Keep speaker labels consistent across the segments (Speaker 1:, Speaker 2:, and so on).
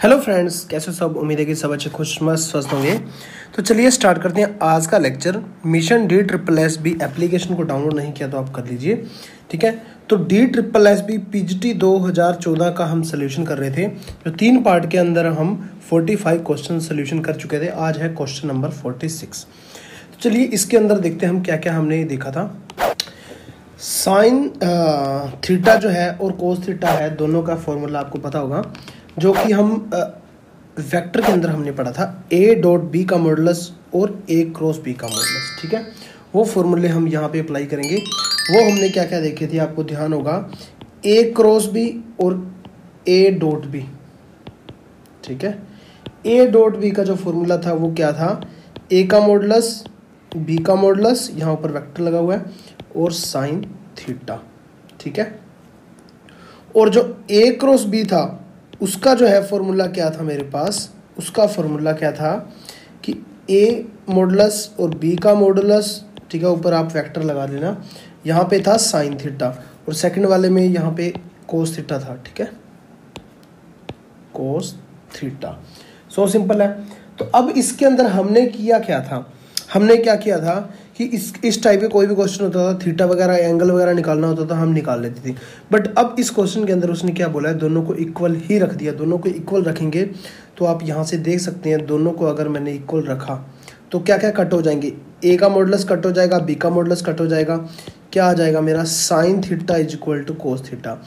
Speaker 1: Hello friends, कैसे सब। उम्मीद है कि सब अच्छे खुश मस्त स्वस्थ होंगे। तो चलिए स्टार्ट करते हैं आज का लेक्चर। मिशन DSSB एप्लीकेशन को डाउनलोड नहीं किया तो आप कर लीजिए, ठीक है। तो DSSB PGT 2014 का हम सोल्यूशन कर रहे थे, जो 3 पार्ट के अंदर हम 45 क्वेश्चन सोल्यूशन कर चुके थे। आज है क्वेश्चन नंबर 46। तो चलिए इसके अंदर देखते हैं हम क्या क्या हमने देखा था। साइन थीटा जो है और कोस थीटा है, दोनों का फॉर्मूला आपको पता होगा, जो कि हम वेक्टर के अंदर हमने पढ़ा था। A.B का मॉडुलस और A×B का मॉडुलस, ठीक है। वो फॉर्मूले हम यहाँ पे अप्लाई करेंगे। वो हमने क्या क्या देखे थे, आपको ध्यान होगा। A×B और A.B, ठीक है। A.B का जो फॉर्मूला था वो क्या था, A का मॉडुलस, B का मॉडुलस, यहाँ ऊपर वेक्टर लगा हुआ है, और साइन थीटा, ठीक है। और जो A×B था उसका जो है फॉर्मूला क्या था मेरे पास, उसका फॉर्मूला क्या था कि A मॉडुलस और B का मॉडुलस, ठीक है, ऊपर आप वेक्टर लगा लेना। यहाँ पे था साइन थीटा और सेकंड वाले में यहाँ पे कोस थीटा था, ठीक है, कोस थीटा। सो सिंपल है। तो अब इसके अंदर हमने किया क्या था, हमने क्या किया था कि इस टाइप के कोई भी क्वेश्चन होता था, थीटा वगैरह एंगल वगैरह निकालना होता था, हम निकाल लेते थे। बट अब इस क्वेश्चन के अंदर उसने क्या बोला है, दोनों को इक्वल ही रख दिया। दोनों को इक्वल रखेंगे तो आप यहाँ से देख सकते हैं, दोनों को अगर मैंने इक्वल रखा तो क्या क्या कट हो जाएंगे। A का मॉडुलस कट हो जाएगा, B का मॉडुलस कट हो जाएगा, क्या आ जाएगा मेरा, sine theta equal to cos theta.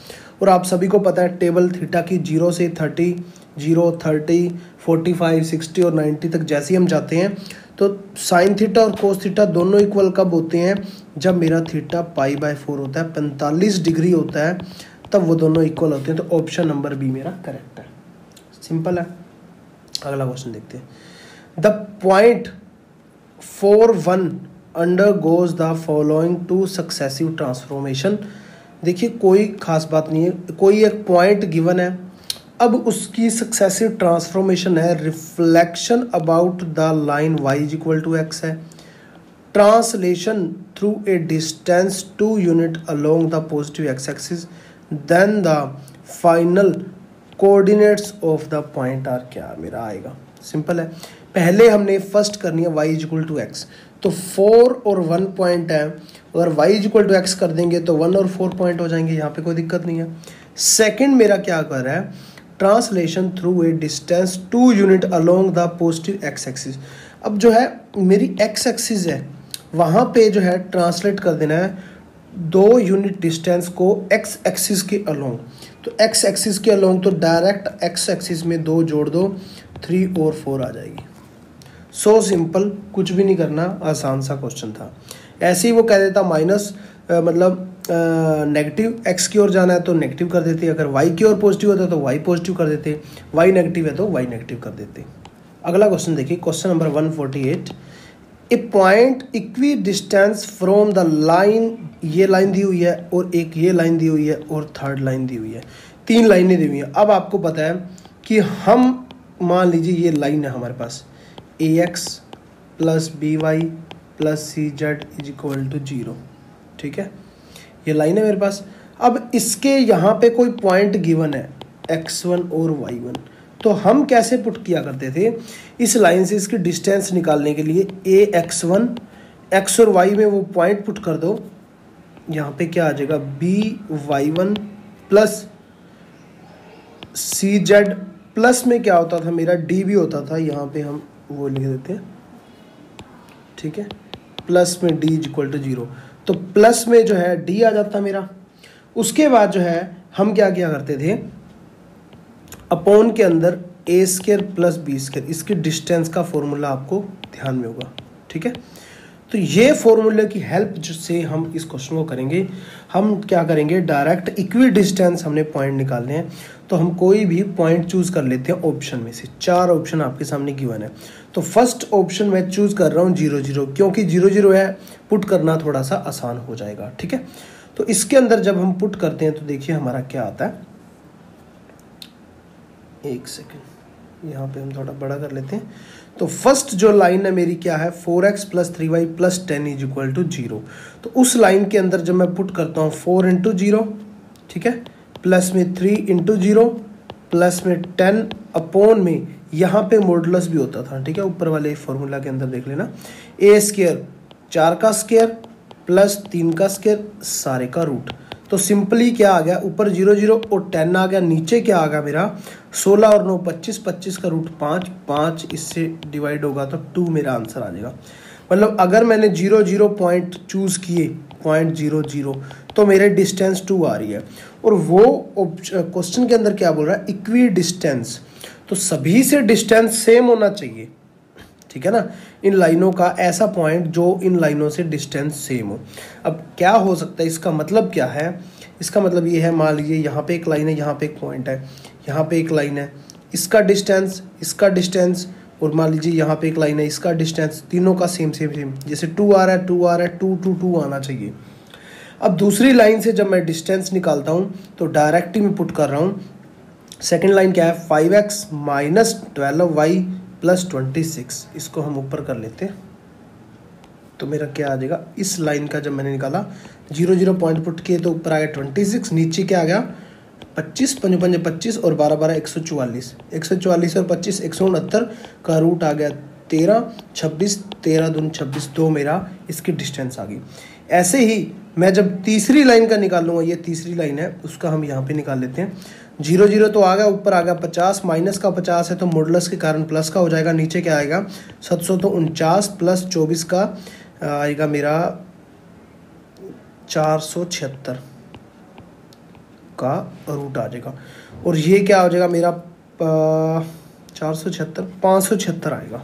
Speaker 1: और आप सभी को पता है टेबल थीटा की 0 से 30, 0, 30, 45, 60 और 90 तक जैसे ही हम जाते हैं तो साइन थीटा और कोस थीटा दोनों इक्वल कब होते हैं, जब मेरा थीटा π/4 होता है, 45 डिग्री होता है, तब वो दोनों इक्वल होते हैं। तो ऑप्शन नंबर बी मेरा करेक्ट है। सिंपल है। अगला क्वेश्चन देखते हैं। The point 4, 1 undergoes the following 2 successive transformation. देखिए कोई खास बात नहीं है, कोई एक पॉइंट गिवन है, अब उसकी सक्सेसिव ट्रांसफॉर्मेशन है। Reflection about the line y=x है, translation through a distance 2 unit along the positive x axis, then the final coordinates of the point are क्या मेरा आएगा। सिंपल है। पहले हमने फर्स्ट करनी है y=x, तो 4 और 1 पॉइंट है, अगर y=x कर देंगे तो 1 और 4 पॉइंट हो जाएंगे, यहाँ पे कोई दिक्कत नहीं है। सेकंड मेरा क्या कर रहा है, translation through a distance 2 unit along the positive x axis. अब जो है मेरी x एक्सिस है, वहाँ पे जो है ट्रांसलेट कर देना है 2 यूनिट डिस्टेंस को x एक्सिस के अलोंग। तो x एक्सिस के अलोंग तो डायरेक्ट x एक्सिस में 2 जोड़ दो, 3 और 4 आ जाएगी। सो सिंपल, कुछ भी नहीं करना, आसान सा क्वेश्चन था। ऐसे ही वो कह देता माइनस, मतलब नेगेटिव x की ओर जाना है तो नेगेटिव कर देते, अगर y की ओर पॉजिटिव होता है तो y पॉजिटिव कर देते, y नेगेटिव है तो y नेगेटिव कर देते। अगला क्वेश्चन देखिए, question number 148। A point equi distance from the line, ये लाइन दी हुई है और एक ये लाइन दी हुई है और थर्ड लाइन दी हुई है, 3 लाइनें दी हुई हैं। अब आपको पता है कि हम मान लीजिए ये लाइन है हमारे पास, AX + BY + CZ = 0, ठीक है, ये लाइन है मेरे पास। अब इसके यहाँ पे कोई पॉइंट गिवन है x1 और y1, तो हम कैसे पुट किया करते थे, इस लाइन से इसकी डिस्टेंस निकालने के लिए AX1, x और y में वो पॉइंट पुट कर दो, यहाँ पे क्या आ जाएगा, BY1 + CZ प्लस में क्या होता था मेरा, D भी होता था, यहाँ पे हम वो लिख देते हैं, ठीक है, प्लस में D = 0, तो प्लस में जो है D आ जाता मेरा। उसके बाद जो है हम क्या किया करते थे, अपॉन के अंदर A² + B², इसकी डिस्टेंस का फॉर्मूला आपको ध्यान में होगा, ठीक है। तो ये फॉर्मूले की हेल्प से हम इस क्वेश्चन को करेंगे। हम क्या करेंगे, डायरेक्ट इक्वी डिस्टेंस हमने पॉइंट निकालने हैं, तो हम कोई भी पॉइंट चूज कर लेते हैं ऑप्शन में से। 4 ऑप्शन आपके सामने गिवन है, तो फर्स्ट ऑप्शन मैं चूज कर रहा हूँ 0, 0, क्योंकि 0, 0 है, पुट करना थोड़ा सा आसान हो जाएगा, ठीक है। तो इसके अंदर जब हम पुट करते हैं तो देखिए हमारा क्या आता है, एक सेकेंड, यहाँ पे हम थोड़ा बड़ा कर लेते हैं। तो फर्स्ट जो लाइन है मेरी क्या है, 4x + 3y + 10 = 0। तो उस लाइन के अंदर जब मैं पुट करता हूँ 4 × 0, ठीक है, प्लस में 3 × 0 प्लस में 10 अपॉन में यहाँ पे मॉडुलस भी होता था, ठीक है, ऊपर वाले फॉर्मूला के अंदर देख लेना, ए स्क्वायर 4 का स्क्वायर प्लस 3 का स्क्वायर सारे का रूट। तो सिंपली क्या आ गया, ऊपर 0 0 और 10 आ गया, नीचे क्या आ गया मेरा 16 और 9 25, 25 का रूट 5, 5 इससे डिवाइड होगा तो 2 मेरा आंसर आ जाएगा। मतलब अगर मैंने 0 0 पॉइंट चूज़ किए 0.00 तो मेरे डिस्टेंस 2 आ रही है। और वो क्वेश्चन के अंदर क्या बोल रहा है, इक्वी डिस्टेंस, तो सभी से डिस्टेंस सेम होना चाहिए, ठीक है ना, इन लाइनों का ऐसा पॉइंट जो इन लाइनों से डिस्टेंस सेम हो। अब क्या हो सकता है, इसका मतलब क्या है, इसका मतलब ये है, मान लीजिए यहाँ पे एक लाइन है, यहाँ पे एक पॉइंट है, यहाँ पे एक लाइन है, इसका डिस्टेंस और मान लीजिए यहाँ पे एक लाइन है, इसका डिस्टेंस, तीनों का सेम, जैसे 2 आ रहा है 2 आ रहा है 2 2 2 आना चाहिए। अब दूसरी लाइन से जब मैं डिस्टेंस निकालता हूँ तो डायरेक्ट ही मैं पुट कर रहा हूँ, सेकेंड लाइन क्या है 5x माइनस 12y प्लस 26, इसको हम ऊपर कर लेते हैं तो मेरा क्या आ जाएगा, इस लाइन का जब मैंने निकाला 0 0 पॉइंट पुट किए तो ऊपर आ गया 26, नीचे क्या आ गया 25, 5 5 25 और 12 12 144, 144 और 25 169 का रूट आ गया 13, 26 13 दूनी 26, 2 मेरा इसकी डिस्टेंस आ गई। ऐसे ही मैं जब तीसरी लाइन का निकालूंगा, ये तीसरी लाइन है उसका हम यहाँ पे निकाल लेते हैं, 0 0 तो आ गया, ऊपर आ गया 50, माइनस का 50 है तो मॉडुलस के कारण प्लस का हो जाएगा, नीचे क्या आएगा 749 प्लस 24 का आएगा मेरा 476 का रूट आ जाएगा। और ये क्या हो जाएगा मेरा 476 576 आएगा,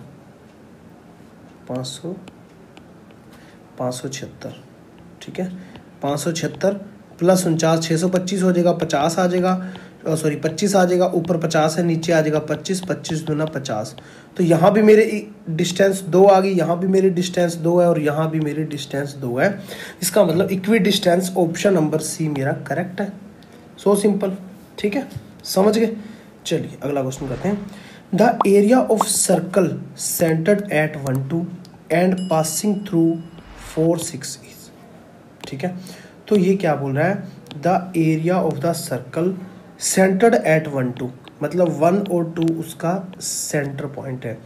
Speaker 1: 576, ठीक है, 576 प्लस 49 625 हो जाएगा, 50 आ जाएगा, सॉरी 25 आ जाएगा, ऊपर 50 है, नीचे आ जाएगा 25, 25 दूना 50। तो यहाँ भी मेरे डिस्टेंस 2 आ गई, यहाँ भी मेरी डिस्टेंस 2 है और यहाँ भी मेरी डिस्टेंस 2 है। इसका मतलब equi distance option number C मेरा करेक्ट है। सो सिंपल, ठीक है, समझ गए। चलिए अगला क्वेश्चन करते हैं, the area of circle centred at 1 2 and passing through 4 6 is, ठीक है, तो ये क्या बोल रहा है, the area of the circle centred at 1 2, मतलब 1 और 2 उसका सेंटर पॉइंट है,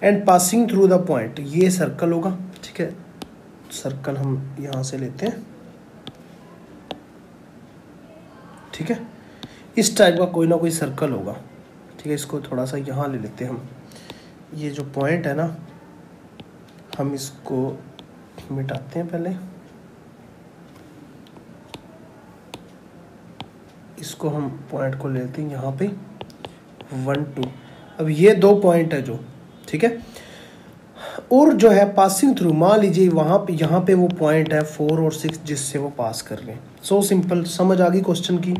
Speaker 1: and passing through the point, ये सर्कल होगा, ठीक है, सर्कल हम यहाँ से लेते हैं, ठीक है, इस टाइप का कोई ना कोई सर्कल होगा, ठीक है, इसको थोड़ा सा यहाँ ले लेते हैं हम, ये जो पॉइंट है ना हम इसको मिटाते हैं, पहले इसको हम पॉइंट को ले लेते हैं यहाँ पे 1 2, अब ये 2 पॉइंट है जो, ठीक है, और जो है पासिंग थ्रू, मान लीजिए वहाँ पे यहाँ पे वो पॉइंट है 4 और 6 जिससे वो पास कर रहे हैं। सो सिंपल, समझ आ गई क्वेश्चन की,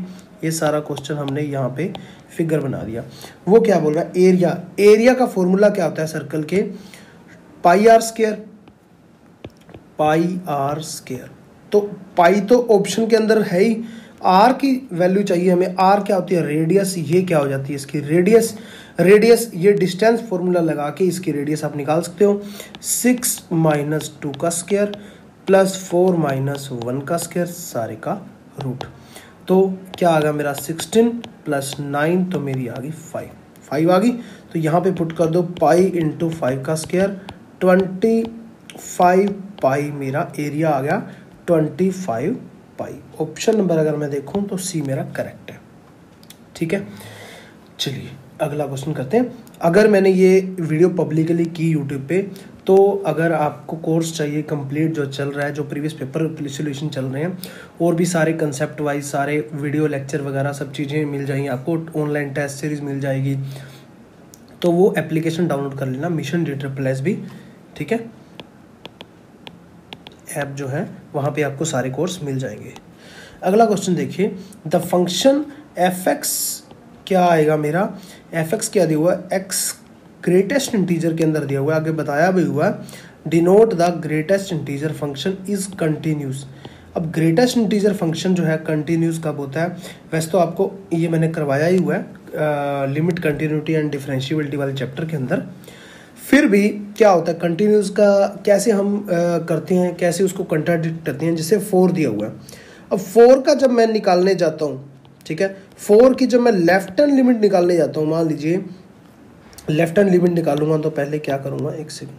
Speaker 1: ये सारा क्वेश्चन हमने यहाँ पे फिगर बना दिया। वो क्या बोल रहा है, एरिया का फॉर्मूला क्या होता है सर्कल के, पाई आर स्क्वायर, तो पाई तो ऑप्शन के अंदर है ही, आर की वैल्यू चाहिए हमें, आर क्या होती है रेडियस, ये क्या हो जाती है इसकी रेडियस, ये डिस्टेंस फॉर्मूला लगा के इसकी रेडियस आप निकाल सकते हो, 6 माइनस 2 का स्क्वायर प्लस 4 माइनस 1 का स्क्वायर सारे का रूट। तो क्या आ गया मेरा 16 प्लस 9, तो मेरी आ गई 5 आ गई। तो यहाँ पे पुट कर दो पाई इंटू 5 का स्क्वायर, 25 पाई मेरा एरिया आ गया 25 पाई। ऑप्शन नंबर अगर मैं देखूं तो सी मेरा करेक्ट है, ठीक है। चलिए अगला क्वेश्चन करते हैं। अगर मैंने ये वीडियो पब्लिकली की यूट्यूब पे, तो अगर आपको कोर्स चाहिए कंप्लीट जो चल रहा है, जो प्रीवियस पेपर सोल्यूशन चल रहे हैं, और भी सारे कंसेप्ट वाइज सारे वीडियो लेक्चर वगैरह सब चीज़ें मिल जाएंगी आपको, ऑनलाइन टेस्ट सीरीज मिल जाएगी, तो वो एप्लीकेशन डाउनलोड कर लेना, मिशन DSSS भी, ठीक है, ऐप जो है वहाँ पे आपको सारे कोर्स मिल जाएंगे। अगला क्वेश्चन देखिए, द फंक्शन fx क्या आएगा मेरा, fx क्या दिया हुआ है, x ग्रेटेस्ट इंटीजर के अंदर दिया हुआ है, आगे बताया भी हुआ है, denote the greatest integer function is continuous. अब ग्रेटेस्ट इंटीजर फंक्शन जो है कंटिन्यूस कब होता है, वैसे तो आपको ये मैंने करवाया ही हुआ है लिमिट कंटिन्यूटी एंड डिफरेंशिएबिलिटी वाले चैप्टर के अंदर, फिर भी क्या होता है कंटिन्यूस का कैसे हम करते हैं, कैसे उसको कंट्राडिक्ट करते हैं, जिसे 4 दिया हुआ है। अब 4 का जब मैं निकालने जाता हूँ, ठीक है। 4 की जब मैं लेफ्ट हैंड लिमिट निकालने जाता हूँ, मान लीजिए लेफ्ट हैंड लिमिट निकालूंगा तो पहले क्या करूँगा, एक सेकंड,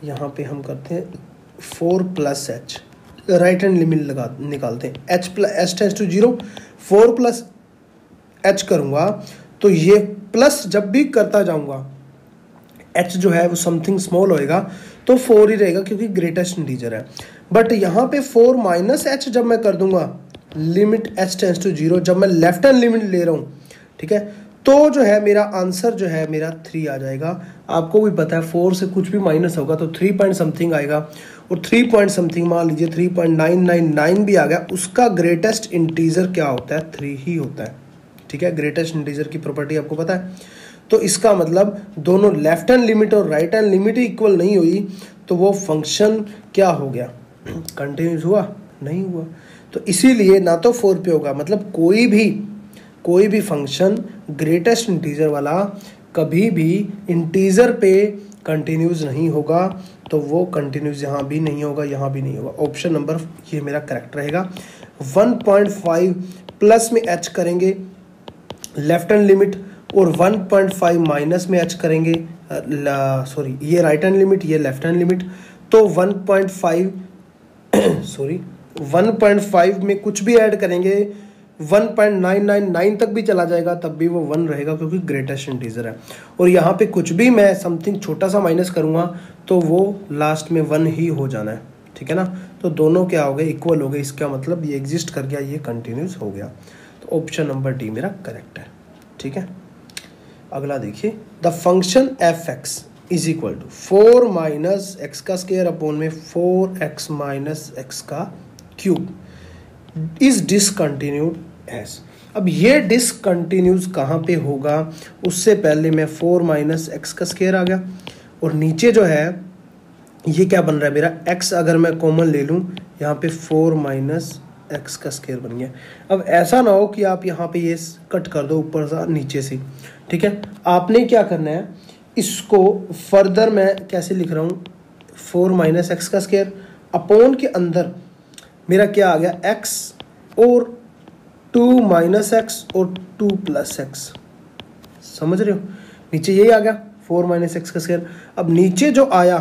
Speaker 1: यहाँ पे हम करते हैं 4 plus H, right hand limit निकालते हैं, H tends to 0, 4 plus H करूँगा तो ये प्लस जब भी करता जाऊँगा एच जो है वो समथिंग स्मॉल होएगा तो 4 ही रहेगा क्योंकि ग्रेटेस्ट इंटीजर है। बट यहाँ पे 4 माइनस एच जब मैं कर दूंगा लिमिट एच टेंस टू 0, जब मैं लेफ्ट हैंड लिमिट ले रहा हूँ, ठीक है, तो जो है मेरा आंसर जो है मेरा 3 आ जाएगा। आपको भी पता है 4 से कुछ भी माइनस होगा तो 3 पॉइंट समथिंग आएगा, और 3 पॉइंट समथिंग मान लीजिए 3.999 भी आ गया, उसका ग्रेटेस्ट इंटीजर क्या होता है, 3 ही होता है, ठीक है। ग्रेटेस्ट इंटीजर की प्रॉपर्टी आपको पता है। तो इसका मतलब दोनों लेफ्ट हैंड लिमिट और राइट हैंड लिमिट इक्वल नहीं हुई तो वो फंक्शन क्या हो गया, कंटिन्यूस हुआ नहीं हुआ। तो इसीलिए ना तो 4 पे होगा, मतलब कोई भी फंक्शन ग्रेटेस्ट इंटीजर वाला कभी भी इंटीजर पे कंटिन्यूस नहीं होगा, तो वो कंटिन्यूस यहाँ भी नहीं होगा, यहाँ भी नहीं होगा। ऑप्शन नंबर ये मेरा करेक्ट रहेगा। 1.5 प्लस में एच करेंगे लेफ्ट हैंड लिमिट और 1.5 माइनस में एच करेंगे, सॉरी ये राइट हैंड लिमिट ये लेफ्ट हैंड लिमिट, तो 1.5 में कुछ भी ऐड करेंगे 1.999 तक भी चला जाएगा तब भी वो 1 रहेगा क्योंकि ग्रेटेस्ट इंटीजर है। और यहाँ पे कुछ भी मैं समथिंग छोटा सा माइनस करूँगा तो वो लास्ट में 1 ही हो जाना है, ठीक है ना। तो दोनों क्या हो गए, इक्वल हो गए, इसका मतलब ये एग्जिस्ट कर गया, ये कंटिन्यूस हो गया। तो ऑप्शन नंबर डी मेरा करेक्ट है, ठीक है। अगला देखिए, the function F X is equal to 4 minus X का स्क्वायर अपॉन में 4x माइनस एक्स का क्यूब इज डिसकंटिन्यूड एज। अब ये डिसकंटिन्यूज कहाँ पे होगा, उससे पहले मैं 4 माइनस एक्स का स्क्वायर आ गया और नीचे जो है ये क्या बन रहा है मेरा x, अगर मैं कॉमन ले लूँ यहाँ पे 4 माइनस एक्स का स्क्वायर बन गया। अब ऐसा ना हो कि आप यहाँ पे ये कट कर दो ऊपर से नीचे से, ठीक है। आपने क्या करना है, इसको फर्दर मैं कैसे लिख रहा हूँ, 4 माइनस एक्स का स्क्वायर अपॉन के अंदर मेरा क्या आ गया x और 2 माइनस एक्स और 2 प्लस एक्स, समझ रहे हो, नीचे यही आ गया 4 माइनस एक्स का स्क्वायर। अब नीचे जो आया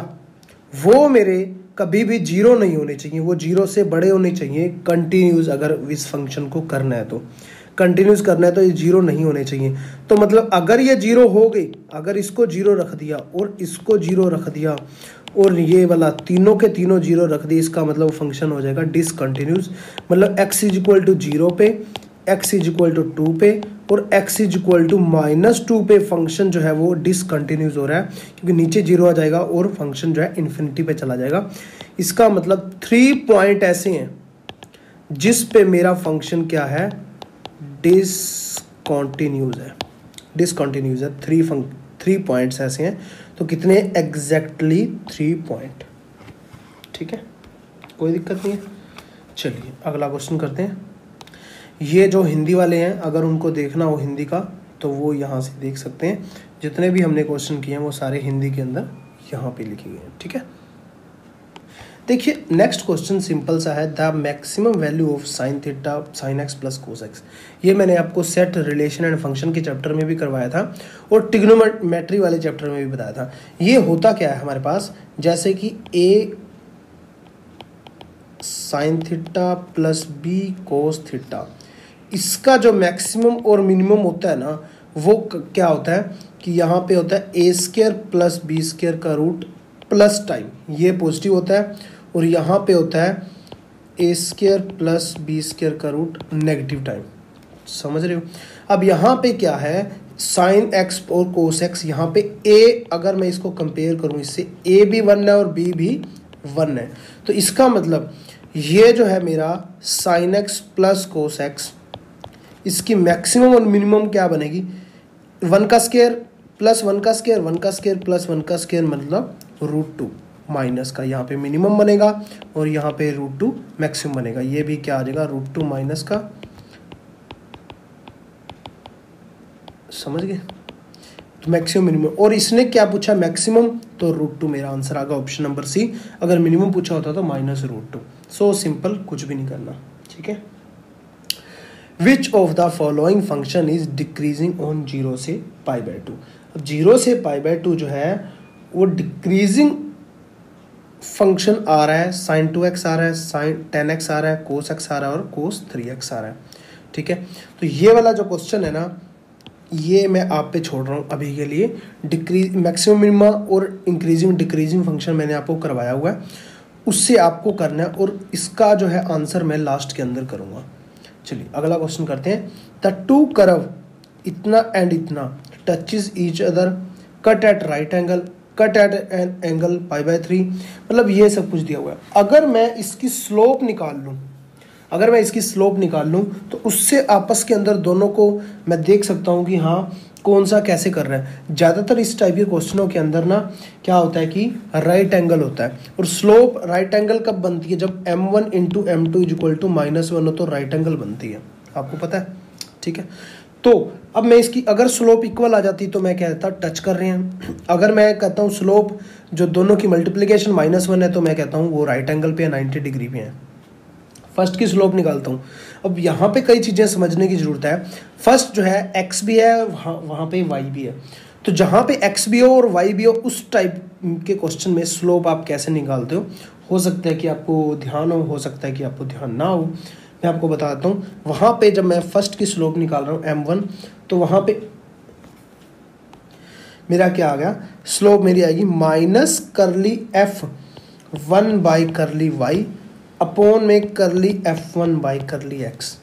Speaker 1: वो मेरे कभी भी 0 नहीं होने चाहिए, वो 0 से बड़े होने चाहिए कंटिन्यूस। अगर इस फंक्शन को करना है तो कंटिन्यूस करना है तो ये 0 नहीं होने चाहिए। तो मतलब अगर ये 0 हो गई, अगर इसको 0 रख दिया और इसको 0 रख दिया और ये वाला तीनों के तीनों 0 रख दिए, इसका मतलब फंक्शन हो जाएगा डिसकंटिन्यूस। मतलब x इज इक्वल टू 0 पे, x इज इक्वल टू 2 पे और x इज इक्वल टू -2 पे फंक्शन जो है वो डिसकंटिन्यूस हो रहा है, क्योंकि नीचे 0 आ जाएगा और फंक्शन जो है इन्फिनिटी पे चला जाएगा। इसका मतलब 3 पॉइंट ऐसे हैं जिस पे मेरा फंक्शन क्या है, डिसकंटिन्यूस है, डिसकंटिन्यूस है। 3 पॉइंट्स ऐसे हैं, तो कितने एग्जैक्टली 3 पॉइंट, ठीक है, कोई दिक्कत नहीं है। चलिए अगला क्वेश्चन करते हैं। ये जो हिंदी वाले हैं अगर उनको देखना हो हिंदी का तो वो यहाँ से देख सकते हैं, जितने भी हमने क्वेश्चन किए हैं वो सारे हिंदी के अंदर यहाँ पे लिखे गए हैं, ठीक है। देखिए नेक्स्ट क्वेश्चन सिंपल सा है, the maximum value of sine theta sine x plus cos x. ये मैंने आपको सेट रिलेशन एंड फंक्शन के चैप्टर में भी करवाया था और ट्रिग्नोमेट्री वाले चैप्टर में भी बताया था। ये होता क्या है हमारे पास, जैसे कि a sine theta plus b cos theta, इसका जो मैक्सिमम और मिनिमम होता है ना वो क्या होता है कि यहाँ पे होता है a square plus b square का रूट प्लस टाइम, ये पॉजिटिव होता है, और यहाँ पे होता है a square plus b square का रूट नेगेटिव टाइम, समझ रहे हो। अब यहाँ पे क्या है, साइन x और कोस x, यहाँ पे a अगर मैं इसको कंपेयर करूँ इससे, a भी 1 है और b भी 1 है, तो इसका मतलब ये जो है मेरा sine x plus cos x, इसकी मैक्सिमम और मिनिमम क्या बनेगी, 1 का स्क्वायर प्लस 1 का स्क्वायर, 1 का स्क्वायर प्लस 1 का स्क्वायर, मतलब √2 माइनस का यहाँ पे मिनिमम बनेगा और यहाँ पे √2 मैक्सिमम बनेगा। ये भी क्या आ जाएगा, √2 माइनस का, समझ गए, तो मैक्सिमम मिनिमम। और इसने क्या पूछा मैक्सिमम, तो √2 मेरा आंसर आ गया ऑप्शन नंबर सी। अगर मिनिमम पूछा होता तो -√2। सो सिंपल, कुछ भी नहीं करना, ठीक है। Which of the following function is decreasing on 0 से π/2। अब 0 से π/2 जो है वो डिक्रीजिंग फंक्शन आ रहा है, sin 2x आ रहा है, sin 10x आ रहा है, cos x आ रहा है और cos 3x आ रहा है। ठीक है, तो ये वाला जो क्वेश्चन है ना, ये मैं आप पे छोड़ रहा हूँ अभी के लिए। डिक्रीज मैक्सिमम मिनिमा और इंक्रीजिंग डिक्रीजिंग फंक्शन मैंने आपको करवाया हुआ है, उससे आपको करना है, और इसका जो है आंसर मैं लास्ट के अंदर करूँगा। चलिए अगला क्वेश्चन करते हैं। द टू कर्व इतना एंड इतना touches each other, cut at right angle, cut at an angle π/3। मतलब ये सब कुछ दिया हुआ है। अगर मैं इसकी स्लोप निकाल लूँ तो उससे आपस के अंदर दोनों को मैं देख सकता हूँ कि हाँ कौन सा कैसे कर रहा है। ज़्यादातर इस टाइप के क्वेश्चनों के अंदर ना क्या होता है कि राइट एंगल होता है, और स्लोप राइट एंगल कब बनती है, जब m1 × m2 = -1 हो तो राइट एंगल बनती है, आपको पता है। ठीक है, तो अब मैं इसकी अगर स्लोप इक्वल आ जाती तो मैं कहता टच कर रहे हैं। अगर मैं कहता हूँ स्लोप जो दोनों की मल्टीप्लिकेशन -1 है तो मैं कहता हूँ वो राइट एंगल पे 90 डिग्री पे है। फर्स्ट की स्लोप निकालता हूँ। अब यहाँ पे कई चीज़ें समझने की ज़रूरत है। फर्स्ट जो है x भी है, वहाँ पे y भी है, तो जहाँ पे x भी हो और y भी हो उस टाइप के क्वेश्चन में स्लोप आप कैसे निकालते हो सकता है कि आपको ध्यान हो सकता है कि आपको ध्यान ना हो। मैं आपको बताता हूँ। वहाँ पे जब मैं फर्स्ट की स्लोप निकाल रहा हूँ m1, तो वहाँ पे मेरा क्या आ गया, स्लोप मेरी आएगी -f1/y अपॉन में f1/x।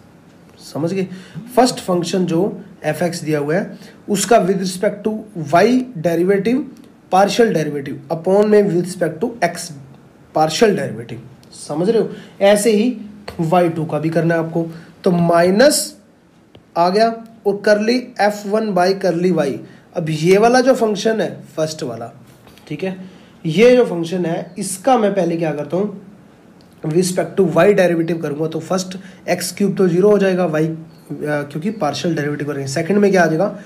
Speaker 1: समझ गए। फर्स्ट फंक्शन जो fx दिया हुआ है उसका with respect to y derivative partial derivative upon में with respect to x partial derivative. समझ रहे हो। ऐसे ही y2 का भी करना है आपको। तो माइनस आ गया और f1/y। अब ये वाला जो फंक्शन है फर्स्ट वाला, ठीक है, ये जो फंक्शन है इसका मैं पहले क्या करता हूँ, रिस्पेक्ट टू y डेरिवेटिव करूंगा। तो फर्स्ट x³ तो 0 हो जाएगा, y क्योंकि पार्शियल डेरिवेटिव करेंगे। सेकंड में क्या आ जाएगा,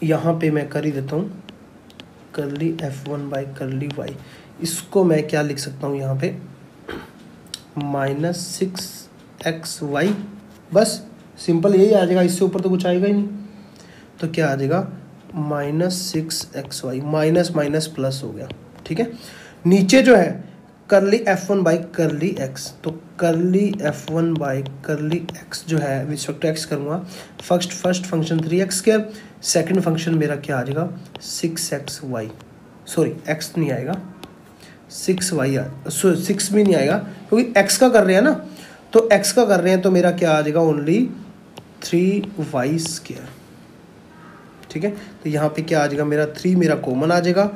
Speaker 1: यहाँ पे मैं कर ही देता हूँ f1/y। इसको मैं क्या लिख सकता हूँ यहाँ पे -6xy। बस सिंपल यही आ जाएगा, इससे ऊपर तो कुछ आएगा ही नहीं। तो क्या आ जाएगा -6xy, माइनस माइनस प्लस हो गया। ठीक है, नीचे जो है f1/x। तो f1/x जो है रिस्पेक्ट टू x करूँगा। First function 3x², second function मेरा क्या आ जाएगा 6xy। सॉरी x नहीं आएगा, 6y 6 भी नहीं आएगा क्योंकि x का कर रहे हैं ना, तो x का कर रहे हैं तो मेरा क्या आ जाएगा ओनली 3y²। ठीक है, तो यहाँ पे क्या आ जाएगा मेरा 3 मेरा कॉमन आ जाएगा,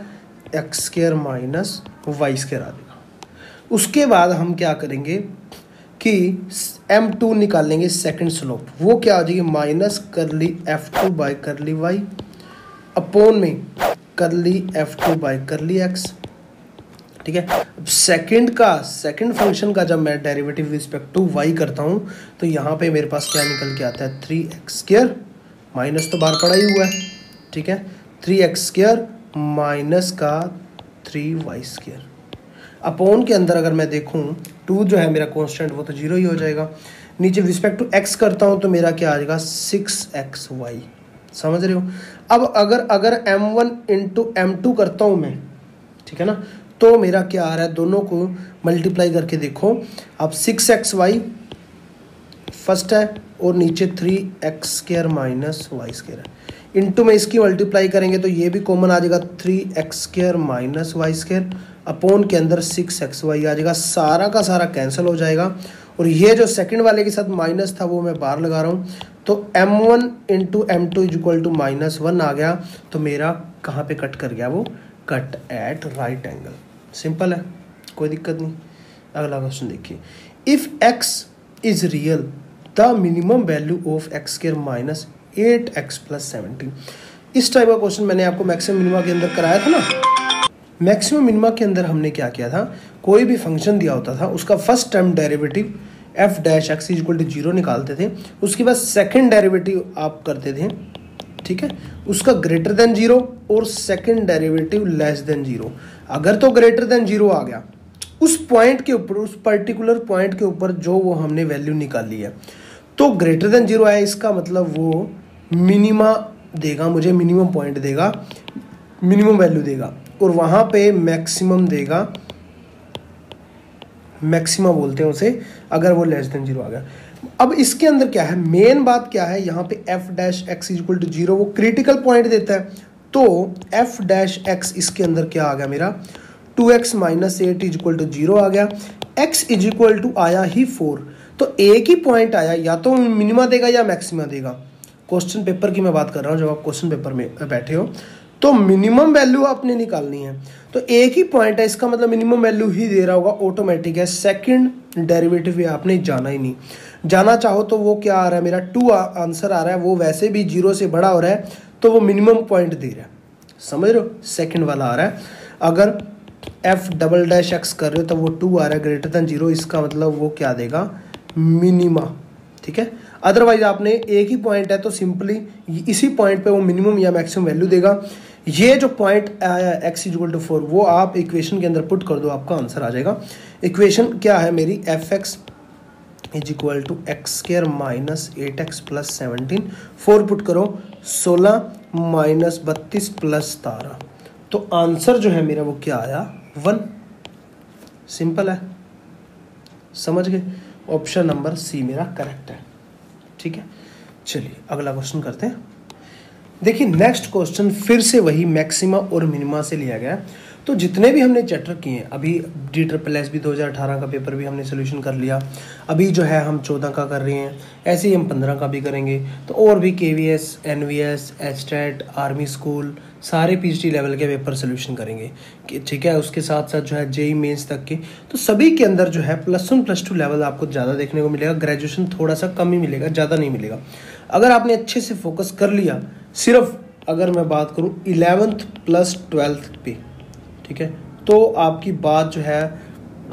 Speaker 1: x² माइनस y² आ जाएगा। उसके बाद हम क्या करेंगे कि m2 निकाल लेंगे सेकंड स्लोप। वो क्या आ जाएगी -f2/y अपॉन में f2/x। ठीक है, अब सेकंड फंक्शन का जब मैं डेरिवेटिव रिस्पेक्ट टू y करता हूँ तो यहाँ पे मेरे पास क्या निकल के आता है 3x², माइनस तो बाहर पड़ा ही हुआ है। ठीक है, 3x² माइनस का 3y² अपॉन के अंदर अगर मैं देखूं 2 जो है मेरा कांस्टेंट वो तो 0 ही हो जाएगा। नीचे रिस्पेक्ट टू x करता हूं तो मेरा क्या आ जाएगा 6xy। समझ रहे हो। अब अगर m1 × m2 करता हूं मैं, ठीक है ना, तो मेरा क्या आ रहा है, दोनों को मल्टीप्लाई करके देखो। अब 6xy फर्स्ट है और नीचे 3x² माइनस y² है। इनटू में इसकी मल्टीप्लाई करेंगे तो ये भी कॉमन आ जाएगा 3x² माइनस y² अपॉन के अंदर 6xy आ जाएगा। सारा का सारा कैंसिल हो जाएगा और ये जो सेकंड वाले के साथ माइनस था वो मैं बाहर लगा रहा हूँ। तो m1 × m2 = -1 आ गया। तो मेरा कहाँ पे कट कर गया, वो cut at right angle. Simple है, कोई दिक्कत नहीं। अगला क्वेश्चन देखिए। If x is real the minimum value of x² minus 8x + 17। इस टाइप का क्वेश्चन मैंने आपको मैक्सिमम मिनिमा के अंदर कराया था ना। मैक्सिमम मिनिमा के अंदर हमने क्या किया था, कोई भी फंक्शन दिया होता था उसका फर्स्ट टर्म डेरिवेटिव f'(x) = 0 निकालते थे। उसके बाद सेकंड डेरिवेटिव आप करते थे, ठीक है, उसका ग्रेटर देन 0 और सेकंड डेरिवेटिव लेस देन 0। अगर तो ग्रेटर देन 0 आ गया, उस पॉइंट के ऊपर, उस पर्टिकुलर पॉइंट के ऊपर जो वो हमने वैल्यू निकाली है, तो ग्रेटर देन 0 आया, इसका मतलब वो मिनिमा देगा, मुझे मिनिमम पॉइंट देगा, मिनिमम वैल्यू देगा, और वहाँ पे मैक्सिमम देगा, मैक्सिमा बोलते हैं उसे, अगर वो लेस देन 0 आ गया। अब इसके अंदर क्या है, मेन बात क्या है, यहाँ पे f dash X equal to 0 वो क्रिटिकल पॉइंट देता है। तो f डैश एक्स इसके अंदर क्या आ गया मेरा, 2x माइनस 8 इक्वल टू 0 आ गया। x इज इक्वल टू आया ही 4, तो एक ही पॉइंट आया, या तो मिनिमा देगा या मैक्सिमा देगा। क्वेश्चन पेपर की मैं बात कर रहा हूँ, जब आप क्वेश्चन पेपर में बैठे हो तो मिनिमम वैल्यू आपने निकालनी है, तो एक ही पॉइंट है, इसका मतलब मिनिमम वैल्यू ही दे रहा होगा, ऑटोमेटिक है। सेकंड डेरिवेटिव भी आपने जाना ही नहीं, जाना चाहो तो वो क्या आ रहा है मेरा 2 आंसर आ रहा है, वो वैसे भी 0 से बड़ा हो रहा है, तो वो मिनिमम पॉइंट दे रहा है, समझ रहे हो, सेकंड वाला आ रहा है। अगर f डबल डैश एक्स कर रहे हो तो वो 2 आ रहा है ग्रेटर देन 0, इसका मतलब वो क्या देगा, मिनिमा, ठीक है। अदरवाइज आपने एक ही पॉइंट है तो सिंपली इसी पॉइंट पे वो मिनिमम या मैक्सिमम वैल्यू देगा। ये जो पॉइंट आया x इक्वल टू 4 वो आप इक्वेशन के अंदर पुट कर दो, आपका आंसर आ जाएगा। इक्वेशन क्या है मेरी, fx is equal to X square minus 8x plus 17, 4 put करो 16 माइनस 32 प्लस 17, तो आंसर जो है मेरा वो क्या आया 1। सिंपल है, समझ गए, ऑप्शन नंबर सी मेरा करेक्ट है, ठीक है। चलिए अगला क्वेश्चन करते हैं। देखिए नेक्स्ट क्वेश्चन फिर से वही मैक्सिमा और मिनिमा से लिया गया है। तो जितने भी हमने चैप्टर किए हैं, अभी DSSB 2018 का पेपर भी हमने सोल्यूशन कर लिया, अभी जो है हम 14 का कर रहे हैं, ऐसे ही हम 15 का भी करेंगे। तो और भी KVS, NVS, HTET, army school, सारे PhD लेवल के पेपर सोल्यूशन करेंगे, ठीक है। उसके साथ साथ जो है JEE मेंस तक के, तो सभी के अंदर जो है +1 +2 लेवल आपको ज़्यादा देखने को मिलेगा, ग्रेजुएशन थोड़ा सा कम ही मिलेगा, ज़्यादा नहीं मिलेगा। अगर आपने अच्छे से फोकस कर लिया, सिर्फ अगर मैं बात करूँ 11th प्लस 12th पे, ठीक है, तो आपकी बात जो है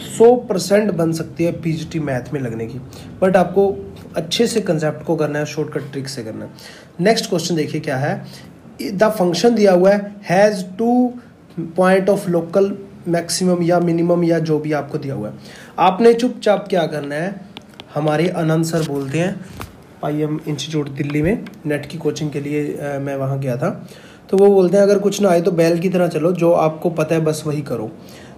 Speaker 1: 100% बन सकती है PGT मैथ में लगने की। बट आपको अच्छे से कंसेप्ट को करना है, शॉर्टकट ट्रिक से करना है। नेक्स्ट क्वेश्चन देखिए क्या है, द फंक्शन दिया हुआ है has 2 point of local maximum या मिनिमम या जो भी आपको दिया हुआ है, आपने चुपचाप क्या करना है, हमारे आनंद सर बोलते हैं IM इंस्टीट्यूट दिल्ली में, नेट की कोचिंग के लिए मैं वहाँ गया था, तो वो बोलते हैं अगर कुछ ना आए तो बैल की तरह चलो, जो आपको पता है बस वही करो।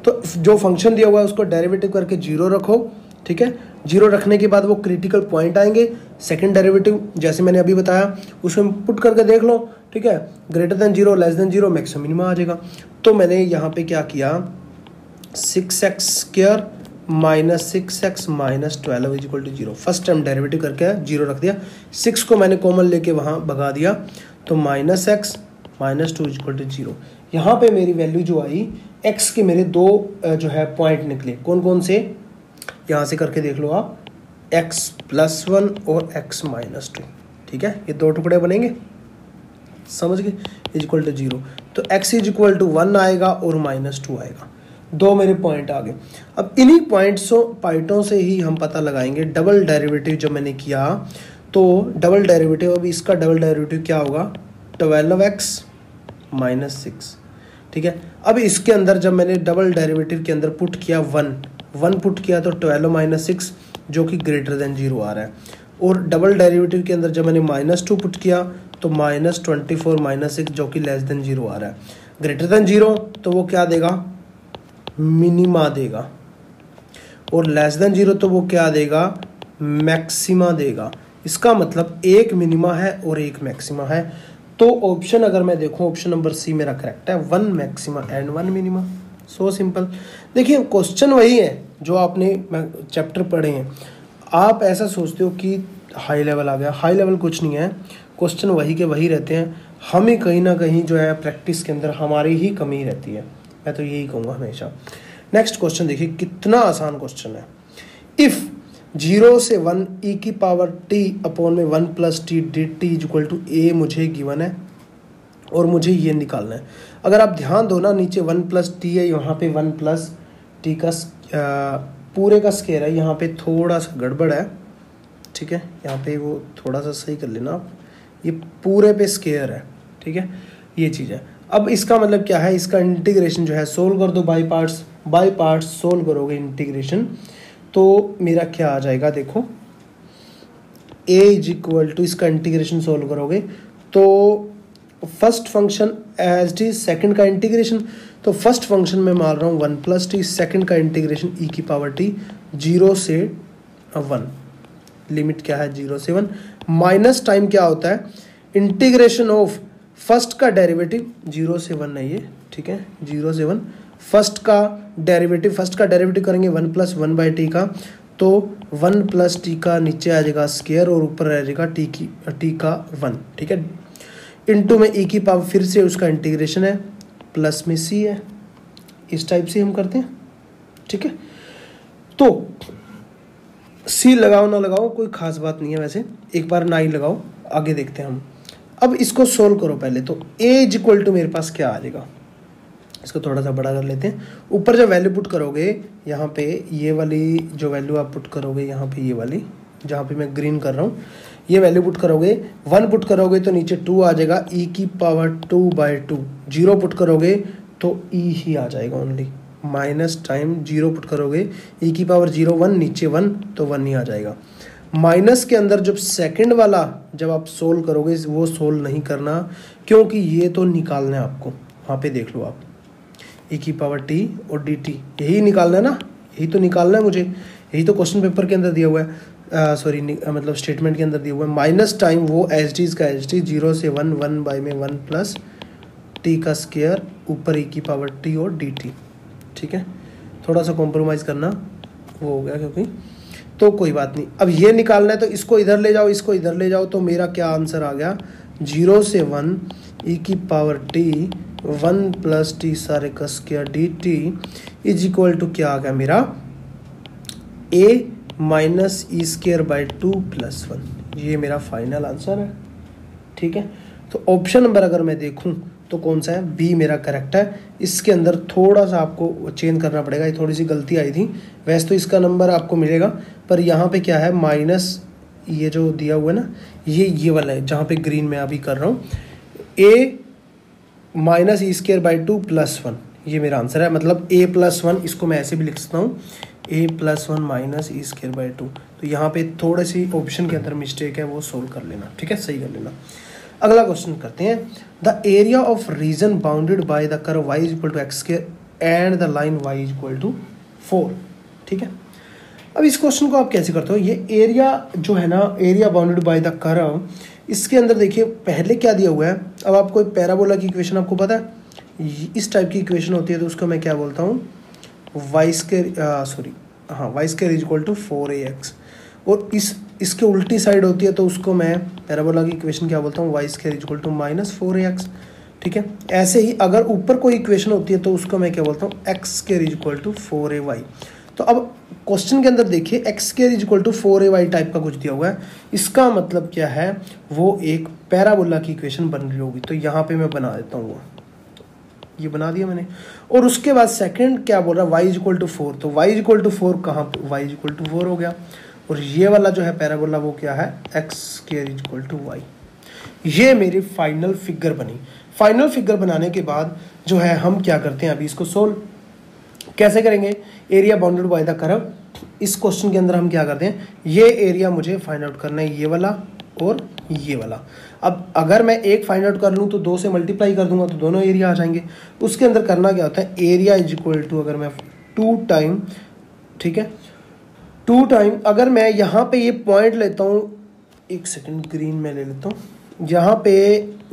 Speaker 1: तो जो फंक्शन दिया हुआ है उसको डेरिवेटिव करके 0 रखो, ठीक है। 0 रखने के बाद वो क्रिटिकल पॉइंट आएंगे, सेकंड डेरिवेटिव जैसे मैंने अभी बताया उसमें पुट करके देख लो, ठीक है। Greater than 0, less than 0, maximum minimum आ जाएगा। तो मैंने यहाँ पे क्या किया, 6x square minus 6x minus 12 is equal to 0, first time derivative करके 0 रख दिया, 6 को मैंने कॉमन लेके वहाँ भगा दिया, तो minus X minus 2 equal to 0। यहाँ पे मेरी वैल्यू जो आई, x के मेरे 2 जो है पॉइंट निकले, कौन कौन से, यहाँ से करके देख लो आप, x प्लस 1 और x माइनस 2, ठीक है, ये 2 टुकड़े बनेंगे, समझ गए, इज इक्वल टू 0। तो x इज इक्वल टू 1 आएगा और माइनस 2 आएगा, 2 मेरे पॉइंट आ गए। अब इन्हीं पॉइंटों से ही हम पता लगाएंगे डबल डेरिवेटिव। जब मैंने किया तो डबल डेरिवेटिव, अब इसका डबल डेरिवेटिव क्या होगा, 12x माइनस 6, ठीक है। अब इसके अंदर जब मैंने डबल डेरिवेटिव के अंदर पुट किया 1 पुट किया, तो 12 माइनस 6 जो कि ग्रेटर देन 0 आ रहा है, और डबल डेरिवेटिव के अंदर जब मैंने -2 पुट किया तो -24 माइनस 6 जो कि लेस देन 0 आ रहा है। ग्रेटर देन 0 तो वो क्या देगा, मिनिमा देगा, और लेस देन 0 तो वो क्या देगा, मैक्सिमा देगा। इसका मतलब एक मिनिमा है और एक मैक्सिमा है। तो ऑप्शन अगर मैं देखूं, ऑप्शन नंबर सी मेरा करेक्ट है, 1 maxima and 1 minima. So simple. देखिए क्वेश्चन वही है जो आपने चैप्टर पढ़े हैं। आप ऐसा सोचते हो कि हाई लेवल आ गया, हाई लेवल कुछ नहीं है, क्वेश्चन वही के वही रहते हैं। हम ही कहीं ना कहीं जो है प्रैक्टिस के अंदर हमारी ही कमी रहती है, मैं तो यही कहूँगा हमेशा। नेक्स्ट क्वेश्चन देखिए, कितना आसान क्वेश्चन है। इफ़ 0 से 1 e की पावर t अपॉन में 1 plus T D T equal to A मुझे गिवन है और मुझे ये निकालना है। अगर आप ध्यान दो ना, नीचे 1 प्लस टी है, यहाँ पे 1 प्लस टी का पूरे का स्क्वायर है, यहाँ पे थोड़ा सा गड़बड़ है, ठीक है, यहाँ पे वो थोड़ा सा सही कर लेना आप, ये पूरे पे स्क्वायर है, ठीक है, ये चीज़ है। अब इसका मतलब क्या है, इसका इंटीग्रेशन जो है सोल्व कर दो बाई पार्ट्स सोल्व करोगे इंटीग्रेशन, तो मेरा क्या आ जाएगा, देखो ए इज इक्वल टू, इसका इंटीग्रेशन सोल्व करोगे तो first function as T, second का इंटीग्रेशन, तो फर्स्ट फंक्शन में मान रहा हूँ 1 प्लस टी, सेकेंड का इंटीग्रेशन ई की पावर टी 0 से 1, लिमिट क्या है 0 से 1, माइनस टाइम क्या होता है इंटीग्रेशन ऑफ फर्स्ट का डेरिवेटिव 0 से 1 है ये, ठीक है 0 से 1, फर्स्ट का डेरिवेटिव करेंगे 1 प्लस 1 बाई टी का, तो 1 प्लस टी का नीचे आ जाएगा स्क्वायर और ऊपर रह जाएगा टी का 1, ठीक है, इनटू में ई की पावर फिर से उसका इंटीग्रेशन है, प्लस में सी है, इस टाइप से हम करते हैं, ठीक है। तो सी लगाओ ना लगाओ कोई खास बात नहीं है, वैसे एक बार ना ही लगाओ, आगे देखते हैं हम। अब इसको सोल्व करो पहले, तो ए इज इक्वल टू मेरे पास क्या आ जाएगा, इसको थोड़ा सा बड़ा कर लेते हैं। ऊपर जब वैल्यू पुट करोगे यहाँ पे ये वाली जो वैल्यू आप पुट करोगे यहाँ पे, ये वाली जहाँ पे मैं ग्रीन कर रहा हूँ, ये वैल्यू पुट करोगे 1 पुट करोगे तो नीचे 2 आ जाएगा, ई की पावर 2/2, 0 पुट करोगे तो ई ही आ जाएगा ओनली, माइनस टाइम 0 पुट करोगे ई की पावर 0 1, नीचे 1 तो 1 ही आ जाएगा। माइनस के अंदर जब सेकंड वाला जब आप सोल्व करोगे वो सोल्व नहीं करना, क्योंकि ये तो निकालना है आपको, वहाँ पे देख लो आप ई की पावर टी और डी टी, यही निकालना है ना, यही तो निकालना है मुझे, यही तो क्वेश्चन पेपर के अंदर दिया हुआ है, सॉरी मतलब स्टेटमेंट के अंदर दिया हुआ है। माइनस टाइम वो एच डी का एच डी 0 से 1, 1 बाई में 1 प्लस टी का स्क्वायर ऊपर ई की पावर टी और डी टी, ठीक है, थोड़ा सा कॉम्प्रोमाइज़ करना वो हो गया क्योंकि, तो कोई बात नहीं। अब ये निकालना है तो इसको इधर ले जाओ, इसको इधर ले जाओ, तो मेरा क्या आंसर आ गया 0 से 1 ई की पावर टी 1 प्लस टी सारे का square D T is equal to क्या आ गया मेरा A minus E square by 2 plus 1, ये मेरा फाइनल आंसर है, ठीक है। तो ऑप्शन नंबर अगर मैं देखूं तो कौन सा है, बी मेरा करेक्ट है। इसके अंदर थोड़ा सा आपको चेंज करना पड़ेगा, ये थोड़ी सी गलती आई थी, वैसे तो इसका नंबर आपको मिलेगा, पर यहाँ पे क्या है माइनस ये जो दिया हुआ है ना, ये वाला है जहाँ पे ग्रीन में अभी कर रहा हूँ, A minus E square by 2 plus 1, ये मेरा आंसर है। मतलब ए प्लस 1 इसको मैं ऐसे भी लिख सकता हूँ, A plus 1 minus E square by 2, तो यहाँ पे थोड़ी सी ऑप्शन के अंदर मिस्टेक है, वो सोल्व कर लेना, ठीक है, सही कर लेना। अगला क्वेश्चन करते हैं, the area of region bounded by the curve y is equal to X square and the line y is equal to 4, ठीक है। अब इस क्वेश्चन को आप कैसे करते हो, ये एरिया जो है ना, area bounded by the curve, इसके अंदर देखिए पहले क्या दिया हुआ है। अब आपको पैराबोला की इक्वेशन आपको पता है, इस टाइप की इक्वेशन होती है तो उसको मैं क्या बोलता हूँ Y square is equal to 4ax, और इसके उल्टी साइड होती है तो उसको मैं पैराबोला की इक्वेशन क्या बोलता हूँ Y square is equal to -4ax, ठीक है। ऐसे ही अगर ऊपर कोई इक्वेशन होती है तो उसको मैं क्या बोलता हूँ X square is equal to 4ay। तो अब क्वेश्चन के अंदर देखिए X square is equal to 4ay type का कुछ दिया हुआ है, इसका मतलब क्या है, वो एक पैराबोला की इक्वेशन बन रही होगी। तो यहाँ पे मैं बना देता हूँ, वो ये बना दिया मैंने। और उसके बाद सेकंड क्या बोल रहा है, y इज इक्वल टू 4, तो y इज इक्वल टू 4 कहाँ पे, y इज इक्वल टू 4 हो गया। और ये वाला जो है पैराबोला वो क्या है, X square is equal to Y. ये मेरी फाइनल फिगर बनी। फाइनल फिगर बनाने के बाद जो है हम क्या करते हैं, अभी इसको सोल्व कैसे करेंगे, area bounded by the curve. इस क्वेश्चन के अंदर हम क्या करते हैं, ये एरिया मुझे फाइंड आउट करना है, ये वाला और ये वाला। अब अगर मैं एक फाइंड आउट कर लूँ तो 2 से मल्टीप्लाई कर दूंगा तो दोनों एरिया आ जाएंगे। उसके अंदर करना क्या होता है, एरिया इज इक्वल टू, अगर मैं 2 टाइम, ठीक है 2 टाइम, अगर मैं यहाँ पे ये पॉइंट लेता हूँ, एक सेकंड ग्रीन में ले लेता हूँ, यहाँ पे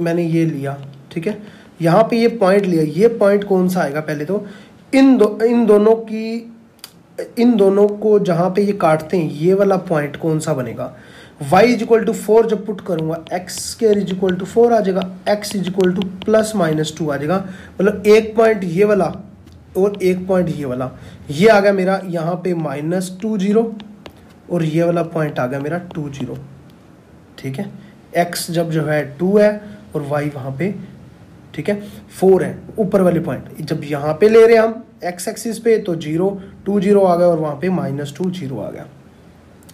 Speaker 1: मैंने ये लिया, ठीक है, यहाँ पे ये पॉइंट लिया, ये पॉइंट कौन सा आएगा, पहले तो इन दोनों को जहाँ पे ये काटते हैं ये वाला पॉइंट कौन सा बनेगा, y इज इक्वल टू 4 जब पुट करूँगा X square is equal to 4 आ जाएगा, x इज इक्वल टू +-2 आ जाएगा। मतलब एक पॉइंट ये वाला और एक पॉइंट ये वाला, ये आ गया मेरा यहाँ पे -20 और ये वाला पॉइंट आ गया मेरा 20, ठीक है। x जब जो है 2 है और y वहाँ पे, ठीक है 4 है, ऊपर वाले पॉइंट जब यहाँ पे ले रहे हैं हम x एक्सिस पे तो 20 आ गया और वहाँ पे -20 आ गया,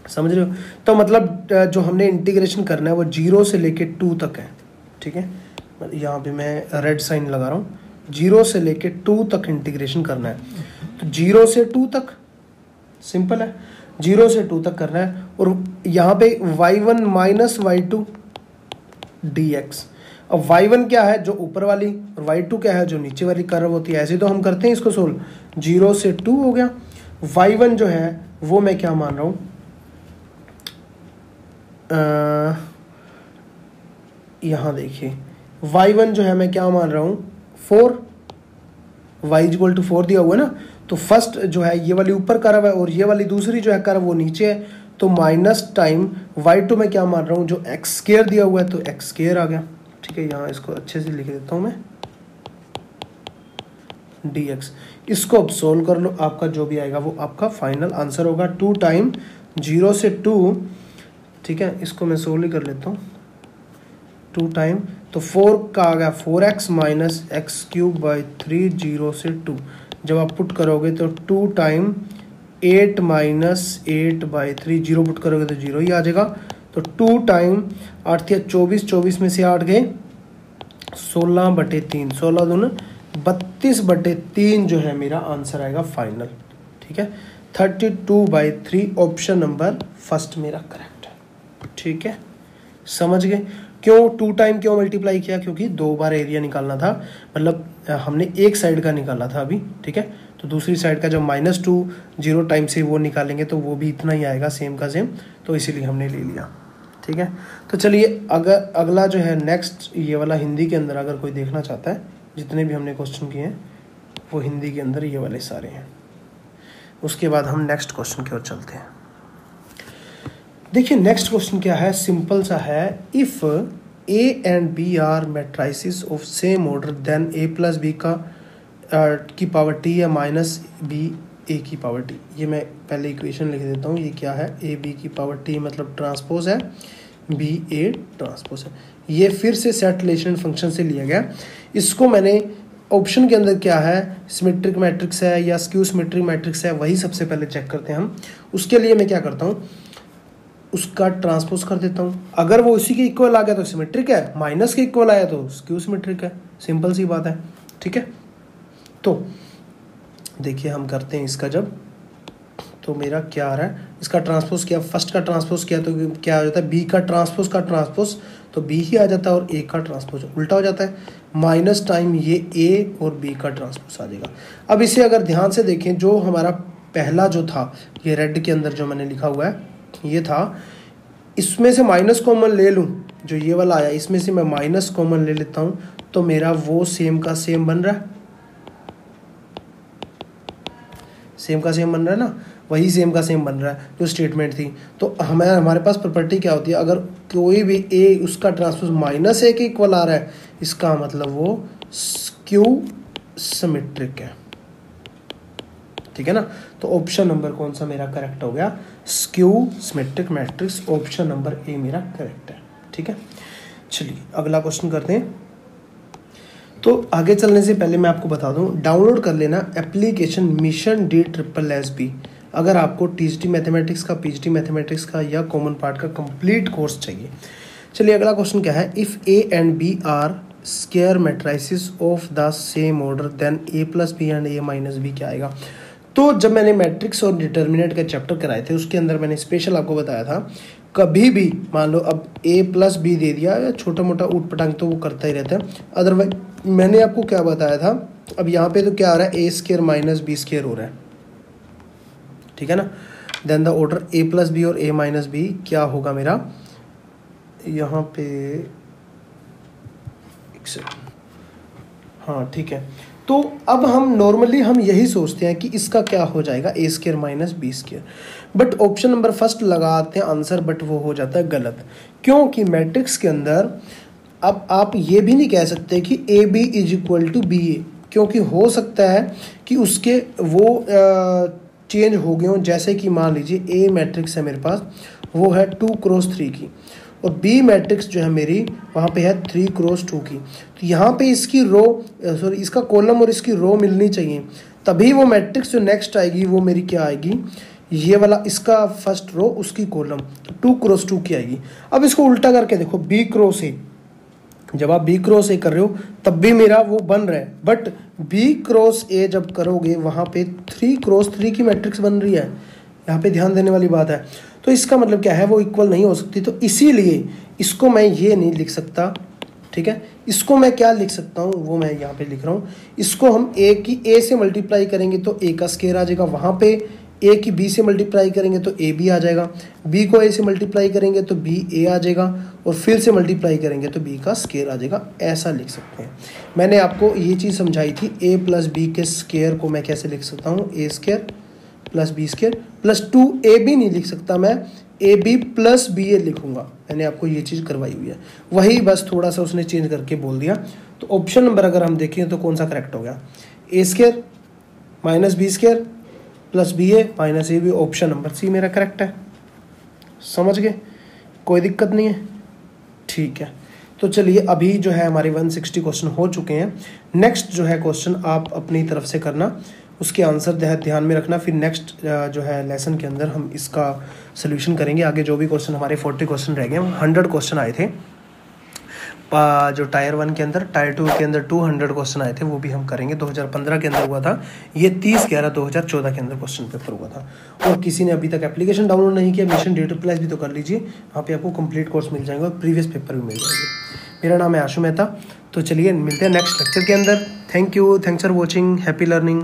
Speaker 1: समझ रहे हो। तो मतलब जो हमने इंटीग्रेशन करना है वो 0 से लेके 2 तक है, ठीक है। यहाँ पे मैं रेड साइन लगा रहा हूँ, 0 से लेके 2 तक इंटीग्रेशन करना है। तो 0 से 2 तक सिंपल है, 0 से 2 तक करना है। और यहाँ पे y1 माइनस y2 dx। अब y1 क्या है जो ऊपर वाली, और y2 क्या है जो नीचे वाली कर्व होती है। ऐसे तो हम करते हैं इसको सोल्व। 0 से 2 हो गया। y1 जो है वो मैं क्या मान रहा हूँ, यहाँ देखिए y1 जो है मैं क्या मान रहा हूँ 4, y इक्वल टू 4 दिया हुआ है ना। तो फर्स्ट जो है ये वाली ऊपर कर्व है और ये वाली दूसरी जो है कर्व वो नीचे है। तो माइनस टाइम y2 में क्या मान रहा हूँ जो एक्स स्क्वायर दिया हुआ है, तो एक्स स्क्वायर आ गया। ठीक है, यहाँ इसको अच्छे से लिख देता हूँ मैं dx। इसको अब सोल्व कर लो, आपका जो भी आएगा वो आपका फाइनल आंसर होगा। 2 टाइम 0 से 2, ठीक है, इसको मैं सोल्व ही कर लेता हूँ। 2 टाइम तो 4 का आ गया 4x minus x cube by 3, 0 से 2। जब आप पुट करोगे तो 2 टाइम 8 माइनस 8 बाई 3, 0 पुट करोगे तो 0 ही आ जाएगा। तो 2 टाइम 8 या 24, 24 में से 8 गए 16/3, 16 दूना 32/3 जो है मेरा आंसर आएगा फाइनल। ठीक है, 32/3 ऑप्शन नंबर फर्स्ट मेरा करेक्ट है। ठीक है, समझ गए क्यों 2 टाइम क्यों मल्टीप्लाई किया, क्योंकि 2 बार एरिया निकालना था, मतलब हमने एक साइड का निकाला था अभी। ठीक है, तो दूसरी साइड का जब -2 0 टाइम से वो निकालेंगे तो वो भी इतना ही आएगा सेम का सेम, तो इसीलिए हमने ले लिया। ठीक है, तो चलिए अगर अगला जो है नेक्स्ट ये वाला हिंदी के अंदर अगर कोई देखना चाहता है, जितने भी हमने क्वेश्चन किए हैं वो हिंदी के अंदर ये वाले सारे हैं। उसके बाद हम नेक्स्ट क्वेश्चन की ओर चलते हैं। देखिए नेक्स्ट क्वेश्चन क्या है, सिंपल सा है। If a and b are matrices of same order then a plus B की पावर t या माइनस b a की पावर t। ये मैं पहले इक्वेशन लिख देता हूँ। ये क्या है, a b की पावर t मतलब ट्रांसपोज है, b a ट्रांसपोज है। ये फिर से सेट रिलेशन फंक्शन से लिया गया। इसको मैंने ऑप्शन के अंदर क्या है, सिमेट्रिक मैट्रिक्स है या स्क्यू सिमेट्रिक मैट्रिक्स है, वही सबसे पहले चेक करते हैं हम। उसके लिए मैं क्या करता हूँ, उसका ट्रांसपोज कर देता हूँ। अगर वो उसी के इक्वल आ गया तो सिमेट्रिक है, माइनस के इक्वल आया तो स्क्यू सिमेट्रिक है। सिंपल सी बात है। ठीक है, तो देखिए हम करते हैं इसका जब, तो मेरा क्या आ रहा है, इसका ट्रांसपोज किया, फर्स्ट का ट्रांसपोज किया तो क्या हो जाता है, बी का ट्रांसपोज तो बी ही आ जाता है और ए का ट्रांसपोज उल्टा हो जाता है। माइनस टाइम ये ए और बी का ट्रांसपोज आ जाएगा। अब इसे अगर ध्यान से देखें, जो हमारा पहला जो था ये रेड के अंदर जो मैंने लिखा हुआ है ये था, इसमें से माइनस कॉमन ले लूँ, जो ये वाला आया इसमें से मैं माइनस कॉमन ले लेता हूँ, तो मेरा वो सेम का सेम बन रहा है, सेम का सेम बन रहा है ना, वही सेम का सेम बन रहा है जो स्टेटमेंट थी। तो हमारे पास प्रॉपर्टी क्या होती है, अगर कोई भी ए उसका ट्रांसपोज -a के इक्वल आ रहा है, इसका मतलब वो स्क्यू सिमेट्रिक है। ठीक है ना, तो ऑप्शन नंबर कौन सा मेरा करेक्ट हो गया, skew symmetric matrix, option number A मेरा करेक्ट है। ठीक है, चलिए अगला क्वेश्चन करते हैं। तो आगे चलने से पहले मैं आपको बता दूं, डाउनलोड कर लेना एप्लीकेशन मिशन DSSB अगर आपको TGT मैथमेटिक्स का, PGT मैथमेटिक्स का या कॉमन पार्ट का कंप्लीट कोर्स चाहिए। चलिए अगला क्वेश्चन क्या है, if A and B are square matrices of the same order then A plus B and A minus B क्या आएगा। तो जब मैंने मैट्रिक्स और डिटर्मिनेंट के चैप्टर कराए थे उसके अंदर मैंने स्पेशल आपको बताया था, कभी भी मान लो अब A प्लस बी दे दिया, या छोटा मोटा ऊट पटांग तो वो करता ही रहता है। अदरवाइज मैंने आपको क्या बताया था, अब यहाँ पे तो क्या आ रहा है, A square minus B square हो रहा है। ठीक है ना, then the order A plus B और A माइनस बी क्या होगा मेरा, यहाँ पे हाँ ठीक है। तो अब हम नॉर्मली हम यही सोचते हैं कि इसका क्या हो जाएगा, A square minus B square, but option number first लगाते हैं आंसर, बट वो हो जाता है गलत, क्योंकि मैट्रिक्स के अंदर अब आप ये भी नहीं कह सकते कि AB is equal to BA, क्योंकि हो सकता है कि उसके वो चेंज हो गए हों। जैसे कि मान लीजिए A मैट्रिक्स है मेरे पास, वो है 2x3 की, और B मैट्रिक्स जो है मेरी वहाँ पे है 3x2 की। तो यहाँ पे इसकी रो सॉरी इसका कॉलम और इसकी रो मिलनी चाहिए, तभी वो मैट्रिक्स जो नेक्स्ट आएगी वो मेरी क्या आएगी, ये वाला इसका फर्स्ट रो उसकी कॉलम, तो 2x2 की आएगी। अब इसको उल्टा करके देखो, B क्रॉस A, जब आप B क्रॉस A कर रहे हो तब भी मेरा वो बन रहा है, बट B क्रॉस A जब करोगे वहाँ पे 3x3 की मैट्रिक्स बन रही है, यहाँ पे ध्यान देने वाली बात है। तो इसका मतलब क्या है, वो इक्वल नहीं हो सकती, तो इसीलिए इसको मैं ये नहीं लिख सकता, ठीक है। इसको मैं क्या लिख सकता हूँ वो मैं यहाँ पे लिख रहा हूँ, इसको हम ए की ए से मल्टीप्लाई करेंगे तो ए का स्केयर आ जाएगा, वहाँ पे ए की बी से मल्टीप्लाई करेंगे तो ए बी आ जाएगा, बी को ए से मल्टीप्लाई करेंगे तो बी ए आ जाएगा, और फिर से मल्टीप्लाई करेंगे तो बी का स्केयर आ जाएगा, ऐसा लिख सकते हैं। मैंने आपको ये चीज़ समझाई थी, ए प्लस बी के स्केयर को मैं कैसे लिख सकता हूँ, A square plus B square plus 2ab नहीं लिख सकता, मैं A B plus B A लिखूंगा। मैंने आपको ये चीज़ करवाई हुई है, वही बस थोड़ा सा उसने चेंज करके बोल दिया। तो ऑप्शन नंबर अगर हम देखें तो कौन सा करेक्ट हो गया, A square minus B square plus B A minus A B, option number C मेरा करेक्ट है। समझ गए, कोई दिक्कत नहीं है, ठीक है। तो चलिए अभी जो है हमारे 160 क्वेश्चन हो चुके हैं। नेक्स्ट जो है क्वेश्चन आप अपनी तरफ से करना, उसके आंसर ध्यान में रखना, फिर नेक्स्ट जो है लेसन के अंदर हम इसका सोल्यूशन करेंगे। आगे जो भी क्वेश्चन हमारे 40 क्वेश्चन रह गए, 100 क्वेश्चन आए थे जो टायर 1 के अंदर, टायर 2 के अंदर 200 क्वेश्चन आए थे, वो भी हम करेंगे। 2015 के अंदर हुआ था ये, 30/11/2014 के अंदर क्वेश्चन पेपर हुआ था। और किसी ने अभी तक एप्लीकेशन डाउनलोड नहीं किया, मिशन डेट रिप्लाइज भी तो कर लीजिए, वहाँ पे आपको कंप्लीट कोर्स मिल जाएगा और प्रीवियस पेपर भी मिल जाएंगे। मेरा नाम है आशु मेहता। तो चलिए मिलते हैं नेक्स्ट लेक्चर के अंदर। Thank you, thanks for watching, happy learning.